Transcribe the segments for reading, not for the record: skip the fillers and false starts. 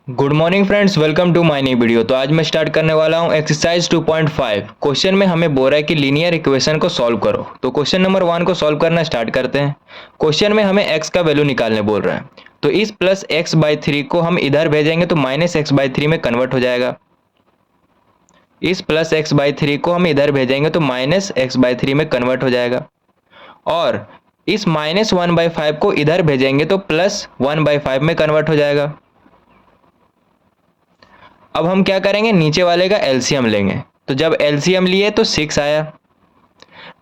Good morning friends, welcome to my new video. तो आज मैं स्टार्ट करने वाला हूं एक्सरसाइज 2.5। क्वेश्चन में हमें बोल रहा है कि लीनियर इक्वेशन को सॉल्व करो। तो क्वेश्चन नंबर 1 को सॉल्व करना स्टार्ट करते हैं। क्वेश्चन में हमें x का वैल्यू निकालने बोल रहा है, तो इस प्लस एक्स बाई थ्री को हम इधर भेजेंगे तो माइनस एक्स बाई थ्री में कन्वर्ट हो जाएगा। इस प्लस एक्स बाई थ्री को हम इधर भेजेंगे तो माइनस एक्स बाई थ्री में कन्वर्ट हो जाएगा। और इस माइनस 1/5 को इधर भेजेंगे तो प्लस 1/5 में कन्वर्ट हो जाएगा। अब हम क्या करेंगे, नीचे वाले का एलसीएम लेंगे। तो जब एलसीएम लिए तो 6 आया।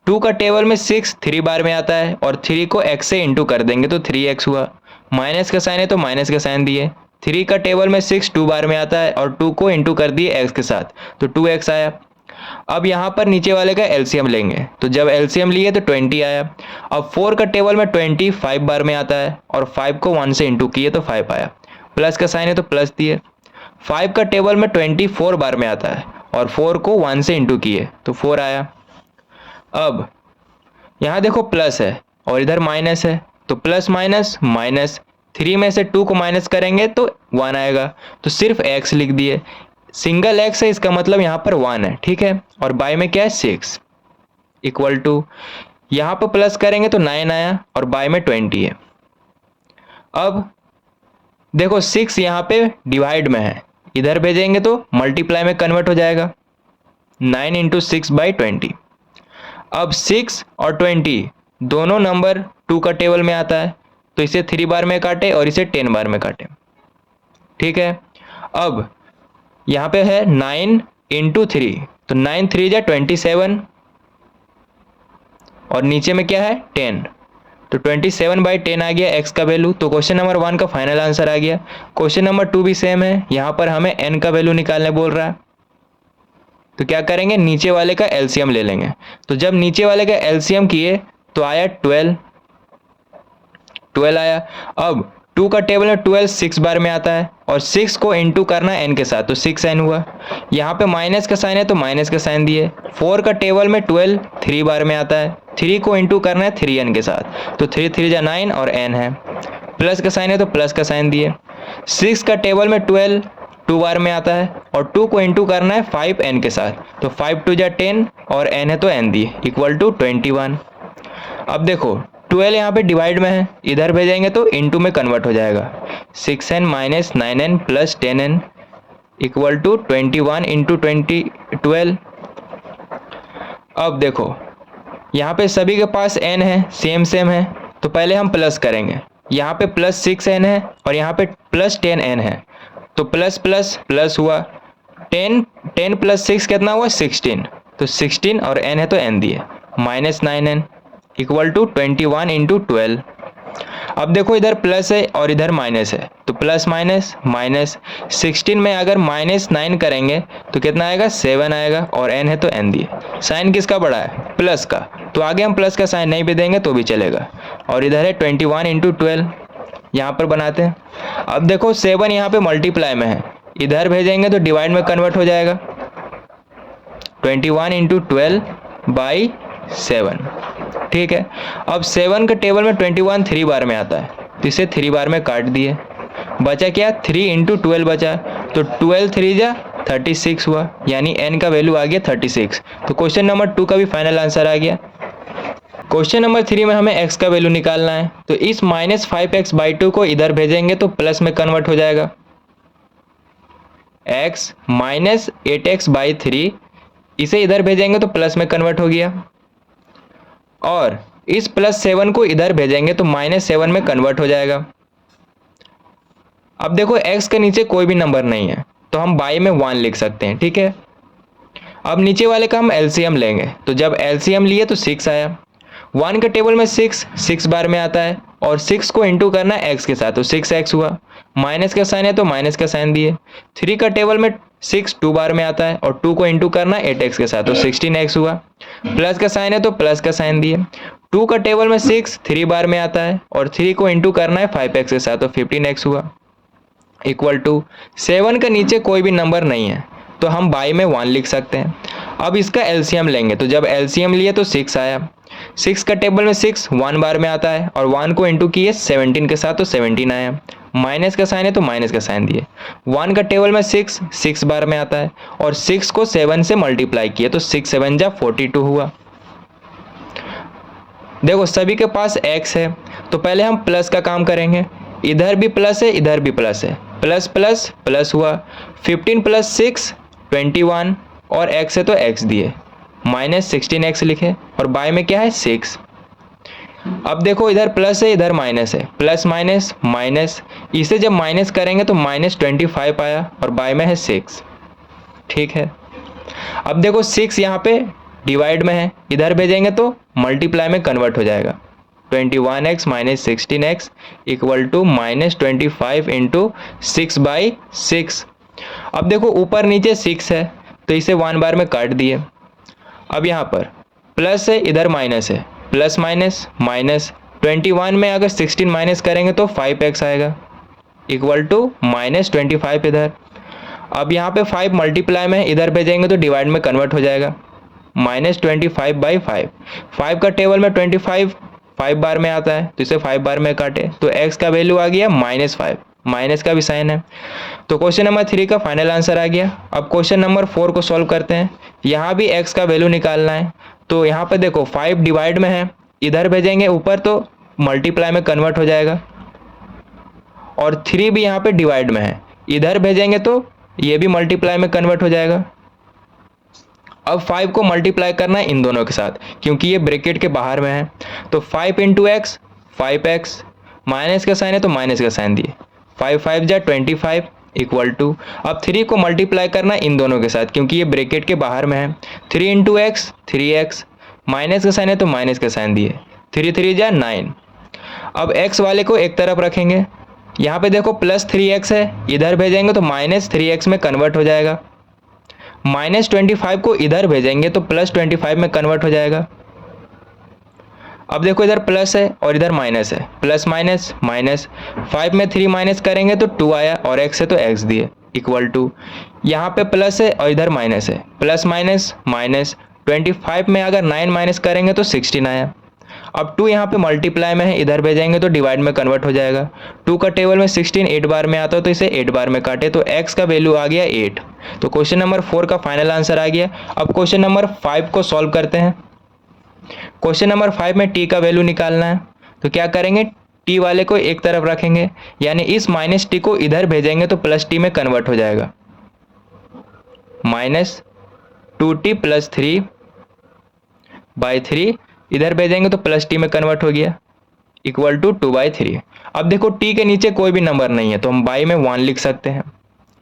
2 का टेबल में 6 3 बार में आता है और 3 को x से इंटू कर देंगे तो 3x हुआ। माइनस का साइन है तो माइनस का साइन दिए। 3 का टेबल में 6 2 बार में आता है और 2 को इंटू कर दिए x के साथ तो 2x आया। अब यहाँ पर नीचे वाले का एलसीएम लेंगे, तो जब एलसीएम लिए तो 20 आया। अब 4 का टेबल में 20 5 बार में आता है और 5 को 1 से इंटू किए तो 5 आया। प्लस का साइन है तो प्लस दिए। 5 का टेबल में 24 बार में आता है और 4 को 1 से इंटू किए तो 4 आया। अब यहाँ देखो प्लस है और इधर माइनस है, तो प्लस माइनस माइनस, 3 में से 2 को माइनस करेंगे तो 1 आएगा। तो सिर्फ x लिख दिए। सिंगल x है, इसका मतलब यहाँ पर 1 है, ठीक है। और बाय में क्या है 6 इक्वल टू, यहाँ पर प्लस करेंगे तो 9 आया और बाय में 20 है। अब देखो 6 यहाँ पे डिवाइड में है, इधर भेजेंगे तो मल्टीप्लाई में कन्वर्ट हो जाएगा। 9 इंटू 6/20। अब 6 और 20 दोनों नंबर 2 का टेबल में आता है, तो इसे 3 बार में काटे और इसे 10 बार में काटे, ठीक है। अब यहाँ पे है 9 इंटू 3, तो 9 3 जा 27 और नीचे में क्या है 10, तो 27/10 आ गया x का वैल्यू। तो क्वेश्चन नंबर 1 का फाइनल आंसर आ गया। क्वेश्चन नंबर 2 भी सेम है, यहाँ पर हमें n का वैल्यू निकालने बोल रहा है। तो क्या करेंगे, नीचे वाले का एलसीएम ले लेंगे। तो जब नीचे वाले का एलसीएम किए तो आया 12 आया। अब 2 का टेबल में 12 6 बार में आता है और 6 को इंटू करना है n के साथ, तो 6n हुआ। यहाँ पे माइनस का साइन है तो माइनस का साइन दिए। 4 का टेबल में 12 3 बार में आता है, 3 को इंटू करना है 3n के साथ, तो 3 3 जा 9 और n है। प्लस का साइन है तो प्लस का साइन दिए। 6 का टेबल में 12 2 बार में आता है और 2 को इंटू करना है 5n के साथ, तो 5 2 जा 10 और n है तो n दिए इक्वल टू 21। अब देखो 12 यहाँ पे डिवाइड में है, इधर भेजेंगे तो इंटू में कन्वर्ट हो जाएगा। 6n minus 9n plus 10n equal to 21 into 12। अब देखो यहाँ पे सभी के पास n है, सेम है, तो पहले हम प्लस करेंगे। यहाँ पे प्लस 6n है और यहाँ पे प्लस 10n है, तो प्लस प्लस प्लस हुआ। 10 प्लस 6 कितना हुआ 16, तो 16 और n है तो n दिए minus 9n equal to 21 into 12। अब देखो इधर प्लस है और इधर माइनस है, तो प्लस माइनस माइनस, 16 में अगर माइनस 9 करेंगे तो कितना आएगा 7 आएगा और n है तो n दिए। साइन किसका बड़ा है, प्लस का, तो आगे हम प्लस का साइन नहीं भी देंगे तो भी चलेगा। और इधर है 21 इंटू 12, यहाँ पर बनाते हैं। अब देखो 7 यहाँ पे मल्टीप्लाई में है, इधर भेजेंगे तो डिवाइड में कन्वर्ट हो जाएगा। 21 इंटू 12/7, ठीक है। अब 7 के टेबल में 21 3 बार में आता है, तो इसे 3 बार में काट दिए। बचा क्या 3 इंटू 12 बचा, तो 12 3 जा 36 हुआ, यानी n का वैल्यू आ गया 36। तो क्वेश्चन नंबर 2 का भी फाइनल आंसर आ गया। क्वेश्चन नंबर 3 में हमें x का वैल्यू निकालना है, तो इस माइनस 5x/2 को इधर भेजेंगे तो प्लस में कन्वर्ट हो जाएगा। x माइनस 8x/3 इसे इधर भेजेंगे तो प्लस में कन्वर्ट हो गया। और इस प्लस 7 को इधर भेजेंगे तो माइनस 7 में कन्वर्ट हो जाएगा। अब देखो x के नीचे कोई भी नंबर नहीं है, तो हम बाई में 1 लिख सकते हैं, ठीक है। अब नीचे वाले का हम एलसीएम लेंगे, तो जब एलसीएम लिए तो 6 आया। 1 के टेबल में 6 बार में आता है और 6 को इंटू करना है x के साथ, तो 6x हुआ। माइनस का साइन है तो माइनस का साइन दिए। 3 का टेबल में 6 2 बार में आता है और 2 को इंटू करना है 8x के साथ, तो 16x हुआ। प्लस का साइन है तो प्लस का साइन दिए। 2 का टेबल में 6 3 बार में आता है और 3 को इंटू करना है 5x के साथ, तो 15x हुआ इक्वल टू 7 के नीचे कोई भी नंबर नहीं है, तो हम बाई में 1 लिख सकते हैं। अब इसका एलसीएम लेंगे, तो जब एलसीएम लिए तो 6 आया। 6 का टेबल में 6 1 बार में आता है और 1 को इंटू किए 17 के साथ, तो 17 आया। माइनस का साइन है तो माइनस का साइन दिए। 1 का टेबल में 6 6 बार में आता है और 6 को 7 से मल्टीप्लाई किए तो 6 7 जा 42 हुआ। देखो सभी के पास x है तो पहले हम प्लस का काम करेंगे। इधर भी प्लस है इधर भी प्लस है, प्लस प्लस प्लस हुआ। 15 प्लस 6 21 और x है तो x दिए, माइनस 16x लिखे और बाय में क्या है 6। अब देखो इधर प्लस है इधर माइनस है, प्लस माइनस माइनस, इसे जब माइनस करेंगे तो माइनस 25 आया और बाय में है 6। ठीक है, अब देखो 6 यहाँ पे डिवाइड में है, इधर भेजेंगे तो मल्टीप्लाई में कन्वर्ट हो जाएगा। 21x minus 16x equal to minus 25 into 6/6। अब देखो ऊपर नीचे 6 है तो इसे 1 बार में काट दिए। अब यहाँ पर प्लस है इधर माइनस है, प्लस माइनस माइनस, 21 में अगर 16 माइनस करेंगे तो 5x आएगा इक्वल टू माइनस 25 इधर। अब यहाँ पे 5 मल्टीप्लाई में, इधर भेजेंगे तो डिवाइड में कन्वर्ट हो जाएगा, माइनस 25/5। 5 का टेबल में 25 5 बार में आता है तो इसे 5 बार में काटे तो x का वैल्यू आ गया -5, माइनस का भी साइन है। तो क्वेश्चन नंबर 3 का फाइनल आंसर आ गया। अब क्वेश्चन नंबर 4 को सॉल्व करते हैं। यहाँ भी x का वैल्यू निकालना है तो यहाँ पे देखो 5 डिवाइड में है, इधर भेजेंगे ऊपर तो मल्टीप्लाई में कन्वर्ट हो जाएगा, और 3 भी यहाँ पे डिवाइड में है, इधर भेजेंगे तो ये भी मल्टीप्लाई में कन्वर्ट हो जाएगा। अब 5 को मल्टीप्लाई करना है इन दोनों के साथ क्योंकि ये ब्रैकेट के बाहर में है, तो 5 इंटू एक्स 5x, माइनस का साइन है तो माइनस का साइन दिए, 5 5 जा 25 इक्वल टू, अब 3 को मल्टीप्लाई करना है इन दोनों के साथ क्योंकि ये ब्रैकेट के बाहर में है, 3 इंटू एक्स 3x, माइनस का साइन है तो माइनस का साइन दिए, 3 3 जा 9। अब x वाले को एक तरफ रखेंगे, यहाँ पे देखो प्लस 3x है, इधर भेजेंगे तो माइनस 3x में कन्वर्ट हो जाएगा, माइनस 25 को इधर भेजेंगे तो प्लस 25 में कन्वर्ट हो जाएगा। अब देखो इधर प्लस है और इधर माइनस है, प्लस माइनस माइनस, 5 में 3 माइनस करेंगे तो 2 आया और x है तो x दिए इक्वल टू, यहाँ पे प्लस है और इधर माइनस है, प्लस माइनस माइनस, 25 में अगर 9 माइनस करेंगे तो 16 आया। अब 2 यहाँ पे मल्टीप्लाई में है, इधर भेजेंगे तो डिवाइड में कन्वर्ट हो जाएगा। 2 का टेबल में 16 8 बार में आता है तो इसे 8 बार में काटे तो x का वैल्यू आ गया 8। तो क्वेश्चन नंबर 4 का फाइनल आंसर आ गया। अब क्वेश्चन नंबर 5 को सॉल्व करते हैं। क्वेश्चन नंबर 5 में t का वैल्यू निकालना है तो क्या करेंगे, t वाले को एक तरफ रखेंगे, यानी इस माइनस t को इधर भेजेंगे तो प्लस t में कन्वर्ट हो जाएगा, माइनस 2t प्लस 3/3, इधर भेजेंगे तो प्लस t में कन्वर्ट हो गया इक्वल टू 2/3। अब देखो t के नीचे कोई भी नंबर नहीं है तो हम बाई में 1 लिख सकते हैं।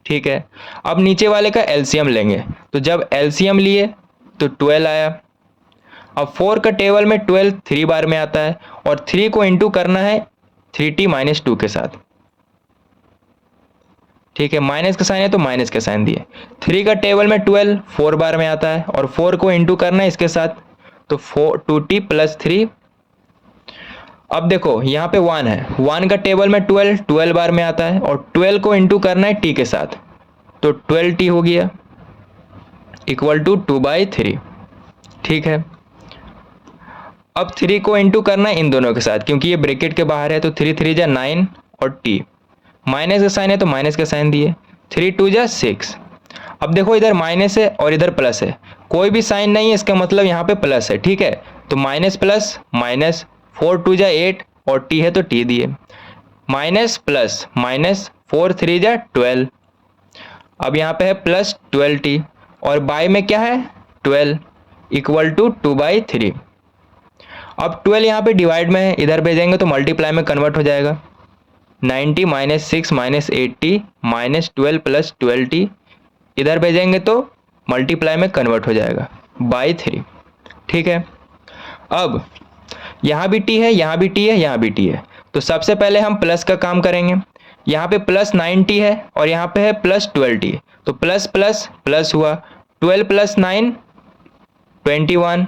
ठीक है, अब नीचे वाले का एलसीएम लेंगे तो जब एलसीएम लिए तो 12 आया। अब 4 का टेबल में 12 3 बार में आता है और 3 को इंटू करना है 3t माइनस 2 के साथ। ठीक है, माइनस का साइन है तो माइनस का साइन दिए। 3 का टेबल में 12 4 बार में आता है और 4 को इंटू करना है इसके साथ तो 2t प्लस 3। अब देखो यहाँ पे 1 है, 1 का टेबल में 12 बार में आता है और 12 को इंटू करना है t के साथ तो 12t हो गया इक्वल टू 2/3। ठीक है, अब 3 को इंटू करना है इन दोनों के साथ क्योंकि ये ब्रैकेट के बाहर है तो 3 3 जा 9 और t, माइनस का साइन है तो माइनस का साइन दिए, 3 2 जा 6। अब देखो इधर माइनस है और इधर प्लस है, कोई भी साइन नहीं है इसका मतलब यहाँ पे प्लस है। ठीक है, तो माइनस प्लस माइनस, 4 2 जा 8 और t है तो t दिए, माइनस प्लस माइनस, 4 3 जा 12। अब यहाँ पे है प्लस 12t और बाय में क्या है 12 इक्वल टू 2/3। अब 12 यहाँ पे डिवाइड में है, इधर भेजेंगे तो मल्टीप्लाई में कन्वर्ट हो जाएगा, 90 minus 6 minus 8t minus 12 plus 12t, इधर भेजेंगे तो मल्टीप्लाई में कन्वर्ट हो जाएगा बाई 3। ठीक है, अब यहाँ भी t है यहाँ भी t है यहाँ भी t है तो सबसे पहले हम प्लस का काम करेंगे। यहाँ पे प्लस 9t है और यहाँ पे है प्लस 12t तो प्लस प्लस प्लस हुआ, 12 प्लस 9 21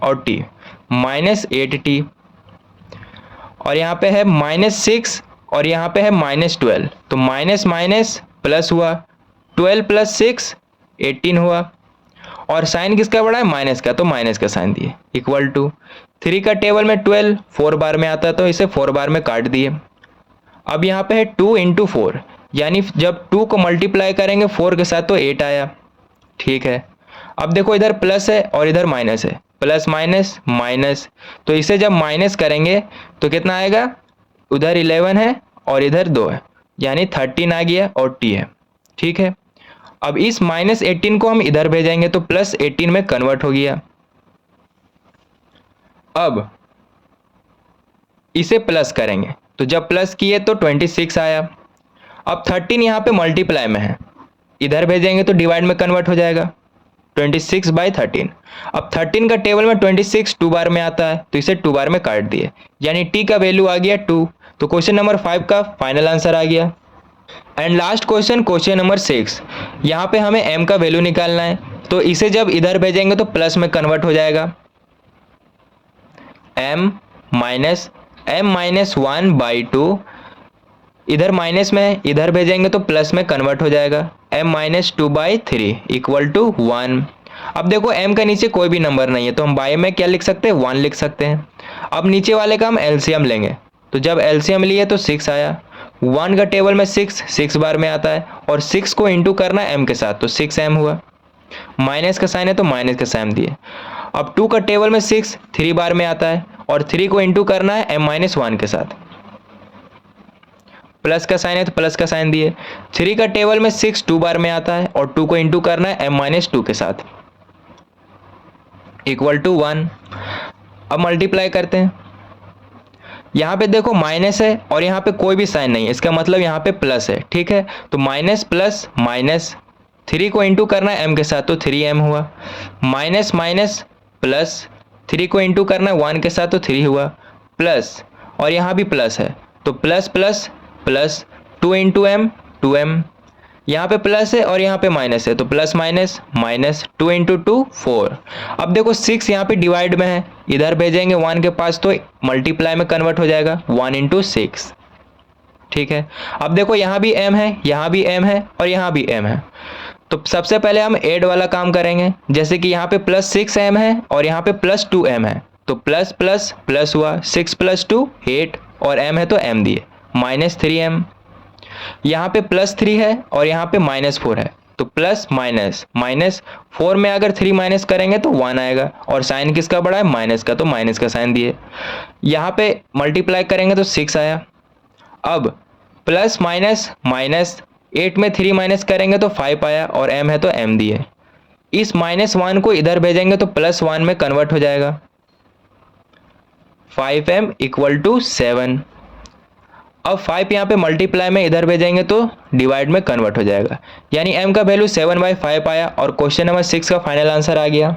और t माइनस 8t, और यहाँ पे है माइनस 6 और यहाँ पे है माइनस 12 तो माइनस माइनस प्लस हुआ, 12 प्लस 6 18 हुआ, और साइन किसका बड़ा है माइनस का तो माइनस का साइन दिए इक्वल टू, 3 का टेबल में 12 4 बार में आता है तो इसे 4 बार में काट दिए। अब यहाँ पे है 2 इंटू 4, यानी जब 2 को मल्टीप्लाई करेंगे 4 के साथ तो 8 आया। ठीक है, अब देखो इधर प्लस है और इधर माइनस है, प्लस माइनस माइनस, तो इसे जब माइनस करेंगे तो कितना आएगा, उधर 11 है और इधर 2 है, यानी 13 आ गया और t है। ठीक है, अब इस -18 को हम इधर भेजेंगे तो +18 में कन्वर्ट हो गया। अब इसे प्लस करेंगे तो जब प्लस किए तो 26 आया। अब 13 यहाँ पे मल्टीप्लाई में है, इधर भेजेंगे तो डिवाइड में कन्वर्ट हो जाएगा, 26/13। अब 13 का टेबल में 26 2 बार में आता है तो इसे 2 बार में काट दिए, यानी t का वैल्यू आ गया 2। तो क्वेश्चन नंबर 5 का फाइनल आंसर आ गया। And last question, question number 6, यहाँ पे हमें m का वैल्यू निकालना है, तो इसे जब इधर भेजेंगे तो प्लस में कन्वर्ट हो जाएगा, m - 1/2, इधर माइनस में है, इधर भेजेंगे तो प्लस में कन्वर्ट हो जाएगा, m - 2/3 = 1। अब देखो m का नीचे कोई भी नंबर नहीं है तो हम बाय में क्या लिख सकते हैं, 1 लिख सकते हैं। अब नीचे वाले का हम एलसीएम लेंगे, तो जब एलसीएम लिए तो 6 आया। 1 का टेबल में 6 बार में आता है और 6 को इंटू करना है m के साथ तो 6m हुआ, माइनस का साइन है तो माइनस का साइन दिए। अब 2 का टेबल में 6 3 बार में आता है और 3 को इंटू करना है m - 1 के साथ, प्लस का साइन है तो प्लस का साइन दिए। 3 का टेबल में 6 2 बार में आता है और 2 को इंटू करना है m - 2 के साथ, = 1। अब मल्टीप्लाई करते हैं, यहाँ पे देखो माइनस है और यहाँ पे कोई भी साइन नहीं है, इसका मतलब यहाँ पे प्लस है। ठीक है, तो माइनस प्लस माइनस, 3 को इंटू करना है m के साथ तो 3m हुआ, माइनस माइनस प्लस, 3 को इंटू करना है 1 के साथ तो 3 हुआ, प्लस और यहाँ भी प्लस है तो plus plus plus, 2 into m 2m, यहाँ पे प्लस है और यहाँ पे माइनस है तो प्लस माइनस माइनस, 2 इंटू 2 4। अब देखो 6 यहाँ पे डिवाइड में है, इधर भेजेंगे 1 के पास तो मल्टीप्लाई में कन्वर्ट हो जाएगा, 1 इंटू 6। ठीक है, अब देखो यहाँ भी m है, यहाँ भी m है और यहाँ भी m है, तो सबसे पहले हम ऐड वाला काम करेंगे। जैसे कि यहाँ पे +6m है और यहाँ पे +2m है, तो प्लस प्लस प्लस हुआ, 6 + 2 8 और m है तो m दिए, -3m। यहाँ पे +3 है और यहाँ पे -4 है, तो प्लस माइनस माइनस, 4 में अगर 3 माइनस करेंगे तो 1 आएगा और साइन किसका बड़ा है, माइनस का, तो माइनस का साइन दिए। यहाँ पे मल्टीप्लाई करेंगे तो 6 आया। अब प्लस माइनस माइनस, 8 में 3 माइनस करेंगे तो 5 आया और m है तो m दिए। इस -1 को इधर भेजेंगे तो +1 में कन्वर्ट हो जाएगा, 5m = 7। अब 5 यहाँ पे मल्टीप्लाई में इधर भेजेंगे तो डिवाइड में कन्वर्ट हो जाएगा, यानी m का वैल्यू 7/5 आया और क्वेश्चन नंबर 6 का फाइनल आंसर आ गया।